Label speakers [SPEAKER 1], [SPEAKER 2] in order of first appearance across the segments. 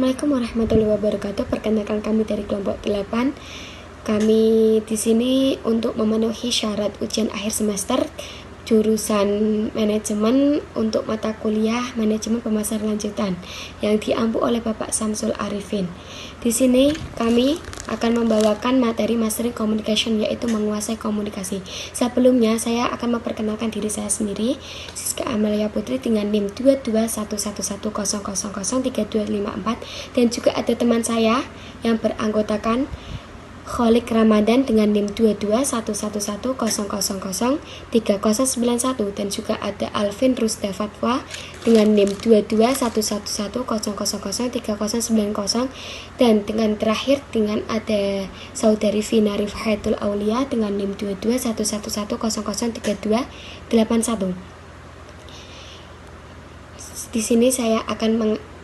[SPEAKER 1] Assalamualaikum warahmatullahi wabarakatuh. Perkenalkan kami dari kelompok 8. Kami di sini untuk memenuhi syarat ujian akhir semester jurusan manajemen untuk mata kuliah manajemen pemasaran lanjutan yang diampu oleh Bapak Samsul Arifin. Di sini kami akan membawakan materi Mastering Communication, yaitu menguasai komunikasi. Sebelumnya saya akan memperkenalkan diri saya sendiri, Siska Amelia Putri dengan NIM 22111003254, dan juga ada teman saya yang beranggotakan Kholik Ramadan dengan NIM 22111003091, dan juga ada Alvin Rusda Fatwa dengan NIM 22111003090, dan dengan terakhir dengan ada Saudari Vina Rifahatul Aulia dengan NIM 22111003281.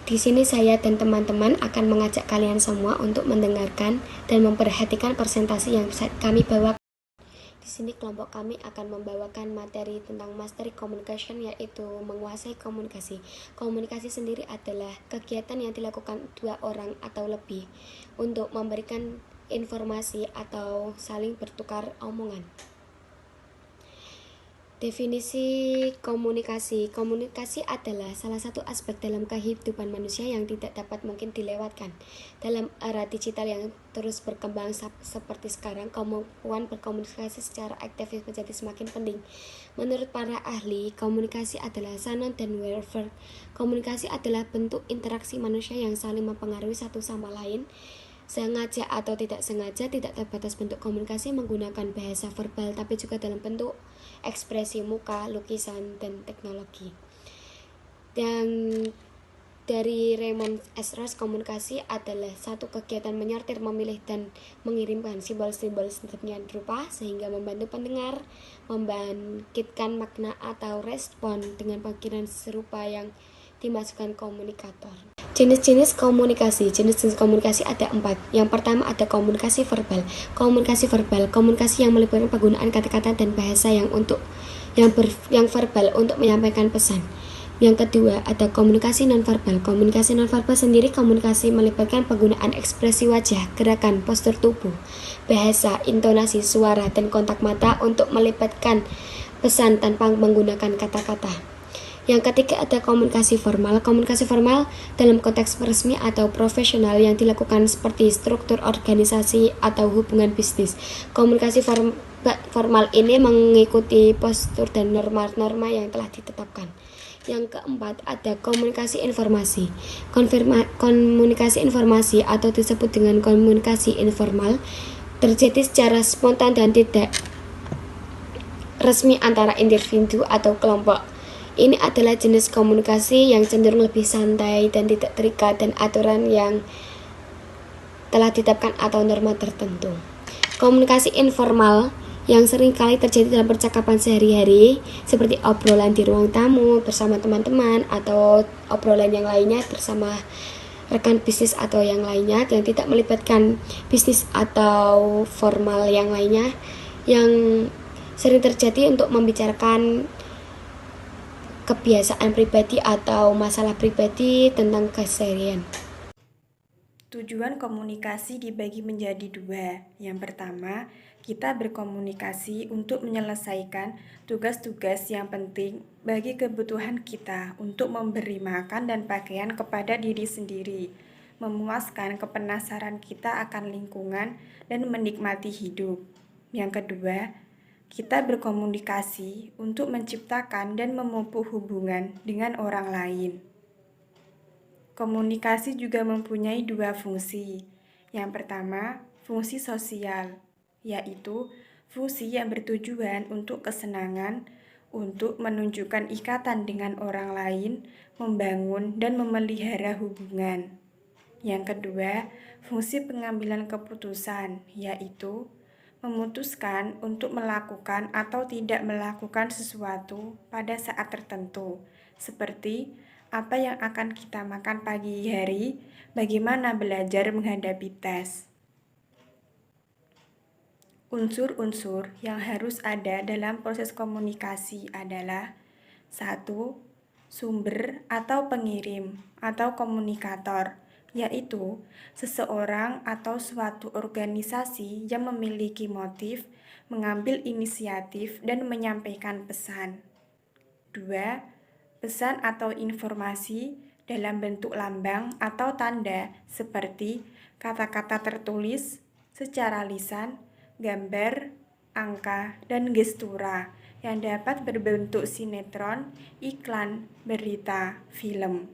[SPEAKER 1] Di sini saya dan teman-teman akan mengajak kalian semua untuk mendengarkan dan memperhatikan presentasi yang kami bawa. Di sini kelompok kami akan membawakan materi tentang Mastering Communication, yaitu menguasai komunikasi. Komunikasi sendiri adalah kegiatan yang dilakukan dua orang atau lebih untuk memberikan informasi atau saling bertukar omongan. Definisi komunikasi. Komunikasi adalah salah satu aspek dalam kehidupan manusia yang tidak dapat mungkin dilewatkan. Dalam era digital yang terus berkembang seperti sekarang, kemampuan berkomunikasi secara aktif menjadi semakin penting. Menurut para ahli, komunikasi adalah sanon dan warfare. Komunikasi adalah bentuk interaksi manusia yang saling mempengaruhi satu sama lain. Sengaja atau tidak sengaja, tidak terbatas bentuk komunikasi menggunakan bahasa verbal, tapi juga dalam bentuk ekspresi muka, lukisan, dan teknologi. Dan dari Raymond S. Ross, komunikasi adalah satu kegiatan menyortir, memilih, dan mengirimkan simbol-simbol sedemikian rupa sehingga membantu pendengar membangkitkan makna atau respon dengan pikiran serupa yang dimasukkan komunikator. Jenis-jenis komunikasi. Jenis-jenis komunikasi ada 4. Yang pertama ada komunikasi verbal. Komunikasi verbal, komunikasi yang melibatkan penggunaan kata-kata dan bahasa yang verbal untuk menyampaikan pesan. Yang kedua ada komunikasi nonverbal. Komunikasi nonverbal sendiri komunikasi melibatkan penggunaan ekspresi wajah, gerakan, postur tubuh, bahasa, intonasi, suara, dan kontak mata untuk melibatkan pesan tanpa menggunakan kata-kata. Yang ketiga ada komunikasi formal. Komunikasi formal dalam konteks resmi atau profesional yang dilakukan seperti struktur organisasi atau hubungan bisnis. Komunikasi formal ini mengikuti postur dan norma-norma yang telah ditetapkan. Yang keempat ada komunikasi informasi. Komunikasi informasi atau disebut dengan komunikasi informal terjadi secara spontan dan tidak resmi antara individu atau kelompok. Ini adalah jenis komunikasi yang cenderung lebih santai dan tidak terikat dan aturan yang telah ditetapkan atau norma tertentu. Komunikasi informal yang sering kali terjadi dalam percakapan sehari-hari seperti obrolan di ruang tamu bersama teman-teman atau obrolan yang lainnya bersama rekan bisnis atau yang lainnya yang tidak melibatkan bisnis atau formal yang lainnya, yang sering terjadi untuk membicarakan kebiasaan pribadi atau masalah pribadi tentang keseharian.
[SPEAKER 2] Tujuan komunikasi dibagi menjadi 2. Yang pertama, kita berkomunikasi untuk menyelesaikan tugas-tugas yang penting bagi kebutuhan kita untuk memberi makan dan pakaian kepada diri sendiri, memuaskan kepenasaran kita akan lingkungan, dan menikmati hidup. Yang kedua, kita berkomunikasi untuk menciptakan dan memupuk hubungan dengan orang lain. Komunikasi juga mempunyai 2 fungsi. Yang pertama, fungsi sosial, yaitu fungsi yang bertujuan untuk kesenangan, untuk menunjukkan ikatan dengan orang lain, membangun dan memelihara hubungan. Yang kedua, fungsi pengambilan keputusan, yaitu memutuskan untuk melakukan atau tidak melakukan sesuatu pada saat tertentu, seperti apa yang akan kita makan pagi hari, bagaimana belajar menghadapi tes. Unsur-unsur yang harus ada dalam proses komunikasi adalah 1. Sumber atau pengirim atau komunikator. yaitu seseorang atau suatu organisasi yang memiliki motif, mengambil inisiatif, dan menyampaikan pesan. 2. Pesan atau informasi dalam bentuk lambang atau tanda seperti kata-kata tertulis secara lisan, gambar, angka, dan gestura yang dapat berbentuk sinetron, iklan, berita, film.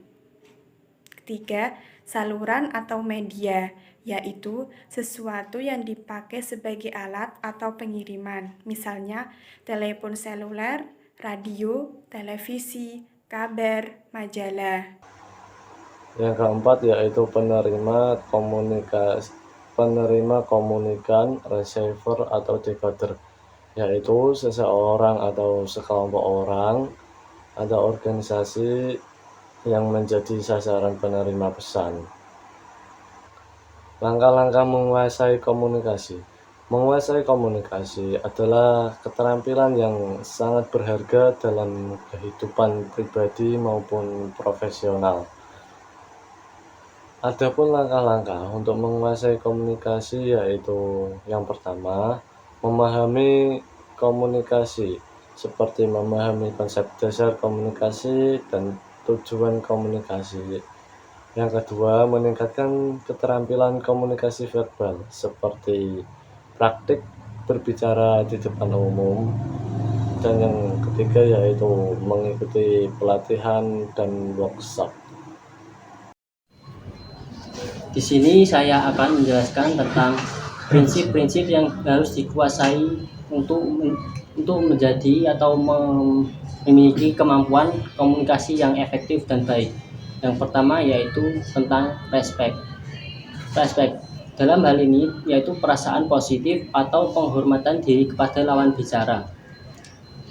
[SPEAKER 2] Ketiga, saluran atau media, yaitu sesuatu yang dipakai sebagai alat atau pengiriman, misalnya telepon seluler, radio, televisi, kabar, majalah.
[SPEAKER 3] Yang keempat yaitu penerima komunikan, receiver atau decoder, yaitu seseorang atau sekelompok orang atau organisasi yang menjadi sasaran penerima pesan. Langkah-langkah menguasai komunikasi. Menguasai komunikasi adalah keterampilan yang sangat berharga dalam kehidupan pribadi maupun profesional. Adapun langkah-langkah untuk menguasai komunikasi yaitu yang pertama, memahami komunikasi, seperti memahami konsep dasar komunikasi dan tujuan komunikasi. Yang kedua, meningkatkan keterampilan komunikasi verbal, seperti praktik berbicara di depan umum. Dan yang ketiga yaitu mengikuti pelatihan dan workshop.
[SPEAKER 4] Di sini saya akan menjelaskan tentang prinsip-prinsip yang harus dikuasai untuk menjadi atau memiliki kemampuan komunikasi yang efektif dan baik. Yang pertama yaitu tentang respect. Respect dalam hal ini yaitu perasaan positif atau penghormatan diri kepada lawan bicara.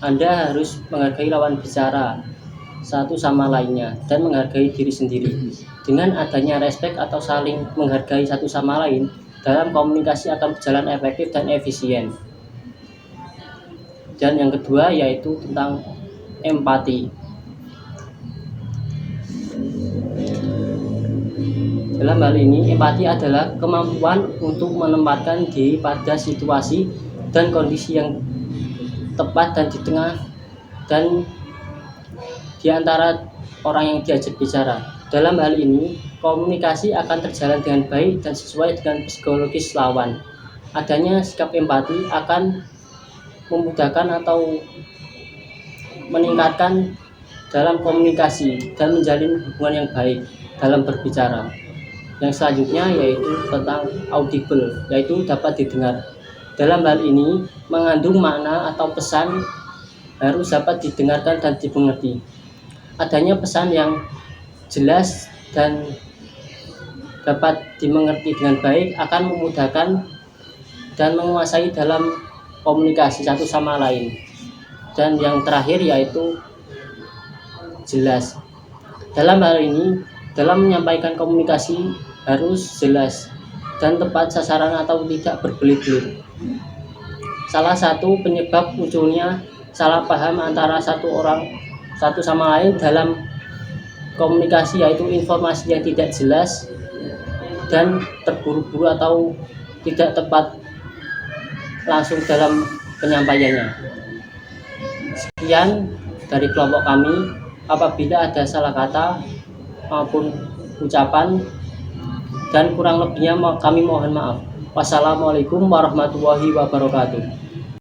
[SPEAKER 4] Anda harus menghargai lawan bicara satu sama lainnya dan menghargai diri sendiri. Dengan adanya respect atau saling menghargai satu sama lain, dalam komunikasi akan berjalan efektif dan efisien. Dan yang kedua yaitu tentang empati. Dalam hal ini, empati adalah kemampuan untuk menempatkan diri pada situasi dan kondisi yang tepat dan di tengah dan di antara orang yang diajak bicara. Dalam hal ini, komunikasi akan terjalan dengan baik dan sesuai dengan psikologis lawan. Adanya sikap empati akan memudahkan atau meningkatkan dalam komunikasi dan menjalin hubungan yang baik dalam berbicara. Yang selanjutnya yaitu tentang audible, yaitu dapat didengar. Dalam hal ini, mengandung makna atau pesan harus dapat didengarkan dan dimengerti. Adanya pesan yang jelas dan dapat dimengerti dengan baik akan memudahkan dan menguasai dalam komunikasi satu sama lain. Dan yang terakhir yaitu jelas. Dalam hal ini, dalam menyampaikan komunikasi harus jelas dan tepat sasaran atau tidak berbelit-belit. Salah satu penyebab munculnya salah paham antara satu sama lain dalam komunikasi yaitu informasi yang tidak jelas dan terburu-buru atau tidak tepat langsung dalam penyampaiannya. Sekian dari kelompok kami. Apabila ada salah kata maupun ucapan dan kurang lebihnya kami mohon maaf. Wassalamualaikum warahmatullahi wabarakatuh.